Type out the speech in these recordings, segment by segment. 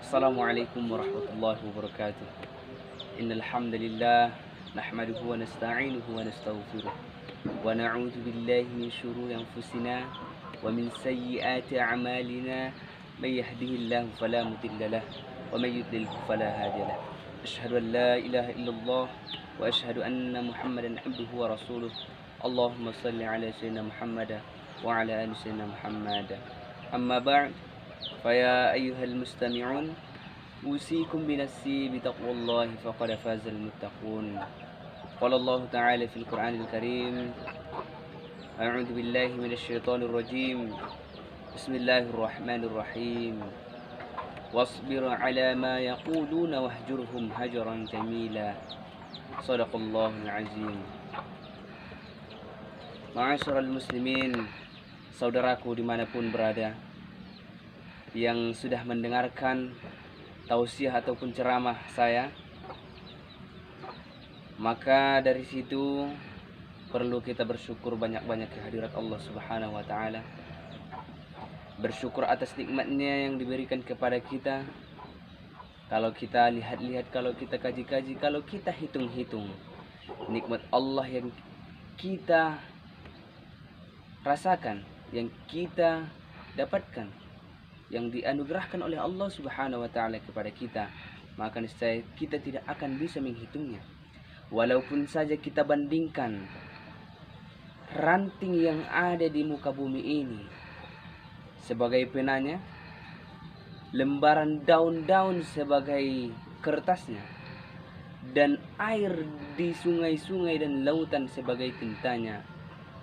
Assalamualaikum warahmatullahi wabarakatuh. Innal hamdalillah nahmaduhu wa nasta'inuhu wa nastaghfiruh wa na'udzu billahi min shururi anfusina wa min sayyiati a'malina may yahdihillahu fala mudilla lahu wa may yudlilhu fala hadiyalah. Asyhadu an la ilaha illallah wa asyhadu anna Muhammadan abduhu wa rasuluh. Allahumma shalli ala sayyidina Muhammad wa ala ali sayyidina Muhammad. Amma ba'd. فيا أيها المستمعون أوصيكم بنفسي بتقوى الله فقد فاز المتقون. قال الله تعالى في القرآن الكريم: أعوذ بالله من الشيطان الرجيم. بسم الله الرحمن الرحيم. واصبر على ما يقولون واهجرهم هجرا جميلا. صدق الله العظيم. Ma'asyiral muslimin, saudaraku dimanapun berada, yang sudah mendengarkan tausiah ataupun ceramah saya, maka dari situ perlu kita bersyukur banyak-banyak kehadirat Allah Subhanahu wa taala. Bersyukur atas nikmatnya yang diberikan kepada kita. Kalau kita lihat-lihat, kalau kita kaji-kaji, kalau kita hitung-hitung nikmat Allah yang kita rasakan, yang kita dapatkan, yang dianugerahkan oleh Allah Subhanahu wa taala kepada kita, maka niscaya kita tidak akan bisa menghitungnya. Walaupun saja kita bandingkan ranting yang ada di muka bumi ini sebagai penanya, lembaran daun-daun sebagai kertasnya, dan air di sungai-sungai dan lautan sebagai tintanya,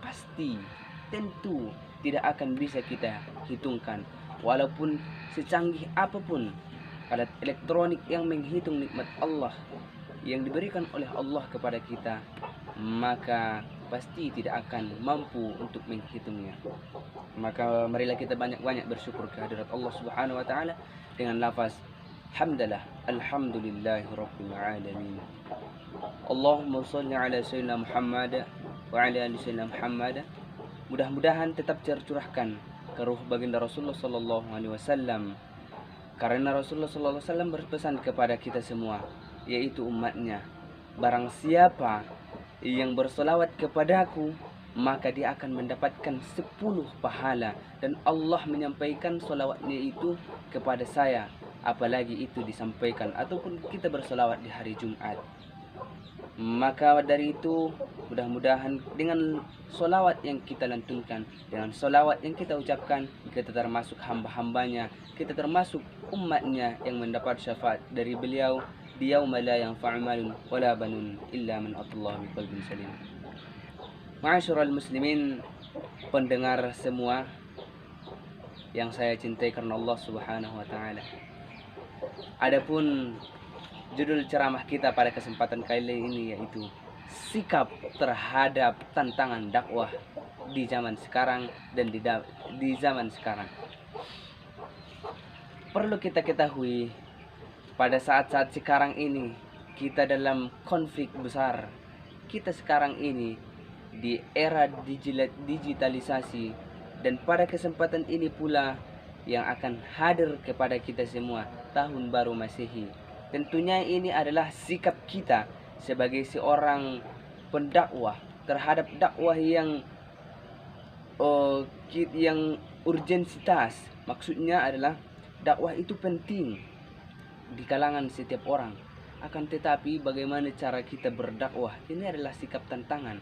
pasti tentu tidak akan bisa kita hitungkan. Walaupun secanggih apapun alat elektronik yang menghitung nikmat Allah yang diberikan oleh Allah kepada kita, maka pasti tidak akan mampu untuk menghitungnya. Maka marilah kita banyak-banyak bersyukur kehadirat Allah Subhanahu wa taala dengan lafaz hamdalah, alhamdulillahirabbil alamin. Allahumma shalli ala sayyidina Muhammad wa ala ali sayyidina Muhammad. Mudah-mudahan tetap tercurahkan ke ruh baginda Rasulullah sallallahu alaihi wasallam, karena Rasulullah sallallahu alaihi wasallam berpesan kepada kita semua, yaitu umatnya, barang siapa yang bersolawat kepadaku, maka dia akan mendapatkan 10 pahala. Dan Allah menyampaikan solawatnya itu kepada saya, apalagi itu disampaikan ataupun kita bersolawat di hari Jumat. Maka dari itu, mudah-mudahan dengan solawat yang kita lantunkan, dengan solawat yang kita ucapkan, kita termasuk hamba-hambanya, kita termasuk umatnya yang mendapat syafaat dari beliau di yauma la yanfa'u malun wala banun illa man atallaha biqalbin salim. Ma'asyiral muslimin, pendengar semua yang saya cintai karena Allah Subhanahu wa taala. Adapun judul ceramah kita pada kesempatan kali ini yaitu sikap terhadap tantangan dakwah di zaman sekarang dan di zaman sekarang. Perlu kita ketahui, pada saat-saat sekarang ini kita dalam konflik besar. Kita sekarang ini di era digitalisasi, dan pada kesempatan ini pula yang akan hadir kepada kita semua tahun baru Masehi. Tentunya ini adalah sikap kita sebagai seorang pendakwah terhadap dakwah yang urgensitas. Maksudnya adalah dakwah itu penting di kalangan setiap orang. Akan tetapi bagaimana cara kita berdakwah, ini adalah sikap tantangan.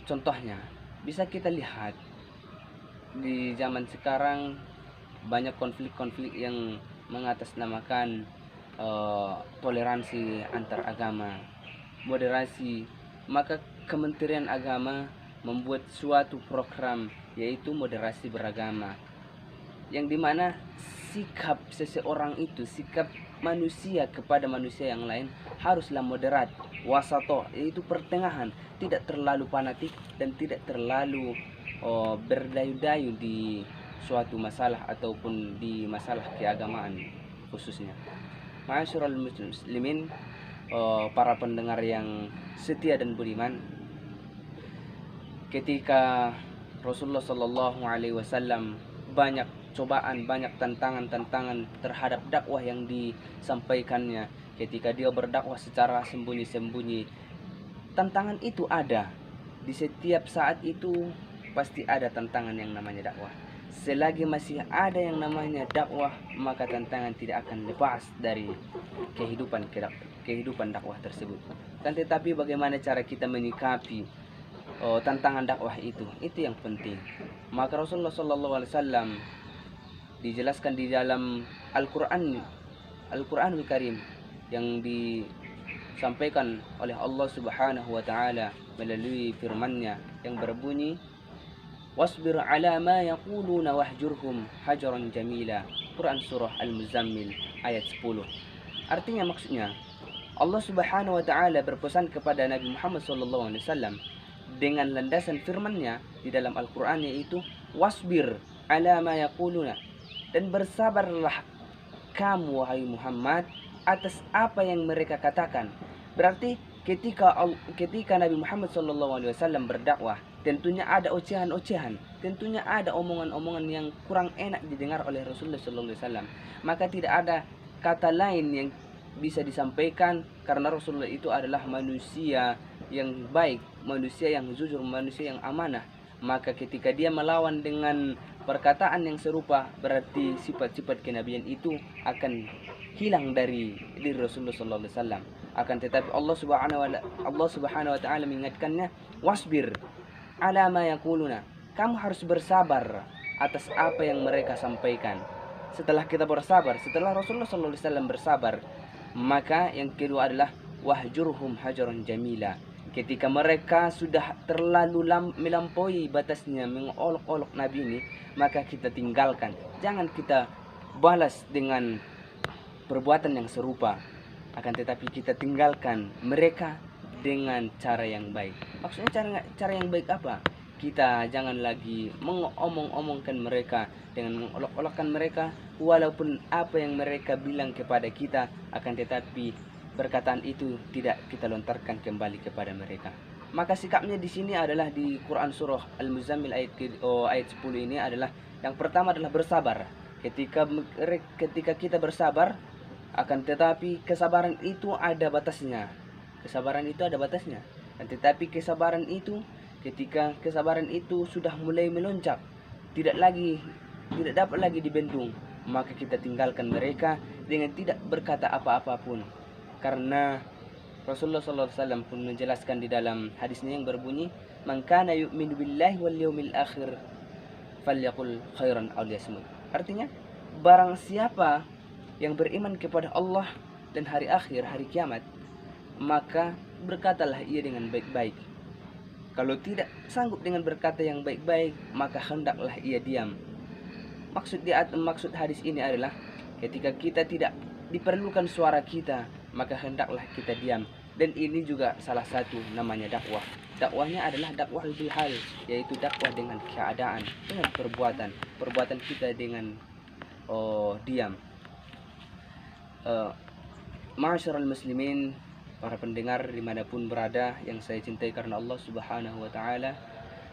Contohnya bisa kita lihat di zaman sekarang banyak konflik-konflik yang mengatasnamakan toleransi antar agama, moderasi. Maka Kementerian Agama membuat suatu program yaitu moderasi beragama, yang dimana sikap seseorang itu, sikap manusia kepada manusia yang lain haruslah moderat, wasato, yaitu pertengahan, tidak terlalu fanatik dan tidak terlalu berdayu-dayu di suatu masalah ataupun di masalah keagamaan khususnya. Ma'asyiral muslimin, para pendengar yang setia dan budiman, ketika Rasulullah Shallallahu Alaihi Wasallam banyak cobaan, banyak tantangan-tantangan terhadap dakwah yang disampaikannya. Ketika dia berdakwah secara sembunyi-sembunyi, tantangan itu ada. Di setiap saat itu pasti ada tantangan yang namanya dakwah. Selagi masih ada yang namanya dakwah, maka tantangan tidak akan lepas dari kehidupan dakwah tersebut. Dan tetapi bagaimana cara kita menyikapi tantangan dakwah itu yang penting. Maka Rasulullah SAW dijelaskan di dalam Al-Quranul Karim yang disampaikan oleh Allah Subhanahu wa taala melalui firman-Nya yang berbunyi, wasbir ala ma yaquluna wahjurhum hajaran jamila. Quran surah Al-Muzammil ayat 10. Artinya, maksudnya Allah Subhanahu wa taala berpesan kepada Nabi Muhammad SAW dengan landasan firman-Nya di dalam Al-Qur'an, yaitu wasbir ala ma yaquluna, dan bersabarlah kamu wahai Muhammad atas apa yang mereka katakan. Berarti ketika Nabi Muhammad SAW berdakwah, tentunya ada ocehan-ocehan, tentunya ada omongan-omongan yang kurang enak didengar oleh Rasulullah SAW. Maka tidak ada kata lain yang bisa disampaikan, karena Rasulullah itu adalah manusia yang baik, manusia yang jujur, manusia yang amanah. Maka ketika dia melawan dengan perkataan yang serupa, berarti sifat-sifat kenabian itu akan hilang dari diri Rasulullah SAW. Akan tetapi Allah Subhanahu wa taala mengingatkannya, wasbir ala ma yaquluna, kamu harus bersabar atas apa yang mereka sampaikan. Setelah kita bersabar, setelah Rasulullah SAW bersabar, maka yang kedua adalah wahjurhum hajaran jamila. Ketika mereka sudah terlalu melampaui batasnya mengolok-olok Nabi ini, maka kita tinggalkan. Jangan kita balas dengan perbuatan yang serupa, akan tetapi kita tinggalkan mereka dengan cara yang baik. Maksudnya cara yang baik apa? Kita jangan lagi mengomong-omongkan mereka dengan mengolok-olokkan mereka, walaupun apa yang mereka bilang kepada kita, akan tetapi perkataan itu tidak kita lontarkan kembali kepada mereka. Maka sikapnya di sini adalah di Quran surah Al-Muzammil ayat 10 ini adalah, yang pertama adalah bersabar. Ketika kita bersabar, akan tetapi kesabaran itu ada batasnya. Kesabaran itu ada batasnya. Dan tetapi kesabaran itu, ketika kesabaran itu sudah mulai melonjak, tidak dapat lagi dibendung, maka kita tinggalkan mereka dengan tidak berkata apa-apa pun. Karena Rasulullah SAW pun menjelaskan di dalam hadisnya yang berbunyi, man kana yu'minu billahi wal yawmil akhir falyaqul khairan aw liyasmut. Artinya, barang siapa yang beriman kepada Allah dan hari akhir, hari kiamat, maka berkatalah ia dengan baik-baik. Kalau tidak sanggup dengan berkata yang baik-baik, maka hendaklah ia diam. Maksud hadis ini adalah, ketika kita tidak diperlukan suara kita, maka hendaklah kita diam. Dan ini juga salah satu namanya dakwah. Dakwahnya adalah dakwah bil hal, yaitu dakwah dengan keadaan, dengan perbuatan kita dengan diam. Ma'asyiral muslimin, para pendengar dimanapun berada yang saya cintai karena Allah Subhanahu wa taala.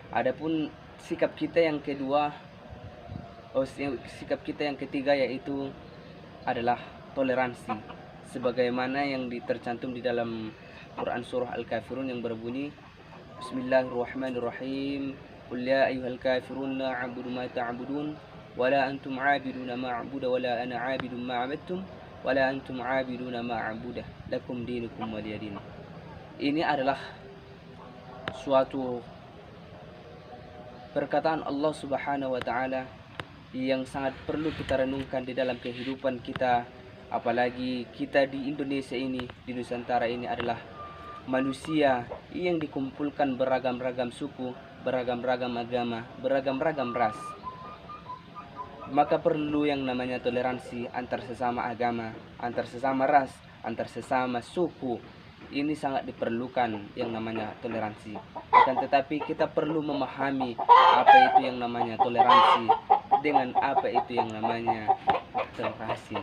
Adapun sikap kita yang ketiga yaitu adalah toleransi, sebagaimana yang tercantum di dalam Quran surah Al-Kafirun yang berbunyi, Bismillahirrahmanirrahim, qul ya ayyuhal kafirun la a'budu ma ta'budun wala antum 'abiduna ma a'budu wala ana 'abidun ma 'abadtum wala antum 'abiduna ma a'budu lakum dinukum waliyadin. Ini adalah suatu perkataan Allah Subhanahu wa taala yang sangat perlu kita renungkan di dalam kehidupan kita. Apalagi kita di Indonesia ini, di Nusantara ini adalah manusia yang dikumpulkan beragam-ragam suku, beragam-ragam agama, beragam-ragam ras. Maka perlu yang namanya toleransi antar sesama agama, antar sesama ras, antar sesama suku. Ini sangat diperlukan yang namanya toleransi. Akan tetapi kita perlu memahami apa itu yang namanya toleransi dengan apa itu yang namanya toleransi.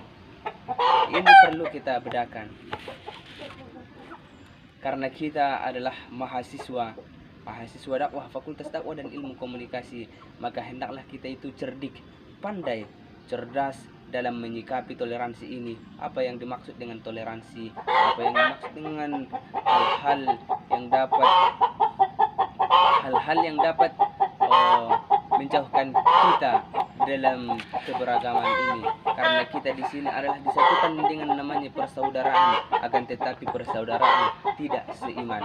Ini perlu kita bedakan. Karena kita adalah mahasiswa dakwah, Fakultas Dakwah dan Ilmu Komunikasi, maka hendaklah kita itu cerdik pandai, cerdas dalam menyikapi toleransi ini. Apa yang dimaksud dengan toleransi? Apa yang dimaksud dengan hal-hal yang dapat menjauhkan kita dalam keberagaman ini, karena kita di sini adalah disatukan dengan namanya persaudaraan, akan tetapi persaudaraan tidak seiman.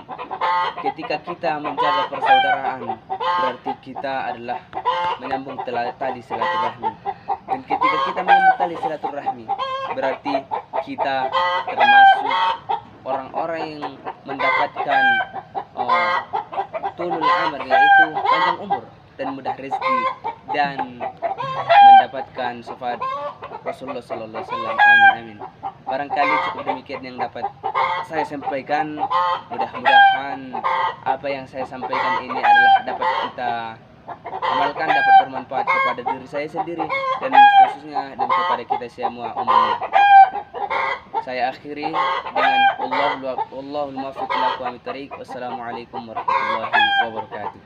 Ketika kita menjaga persaudaraan, berarti kita adalah menyambung tali silaturahmi, dan ketika kita menyambung tali silaturahmi, berarti kita termasuk orang-orang yang mendapatkan tulul amr, yaitu panjang umur dan mudah rezeki, dan mendapatkan syafaat Rasulullah sallallahu alaihi wasallam. Amin amin. Barangkali cukup demikian yang dapat saya sampaikan. Mudah-mudahan apa yang saya sampaikan ini adalah dapat kita amalkan, dapat bermanfaat kepada diri saya sendiri dan khususnya dan kepada kita semua umumnya. Saya akhiri dengan Wallahul muwaffiq ila aqwamit thariq. Wassalamualaikum warahmatullahi wabarakatuh.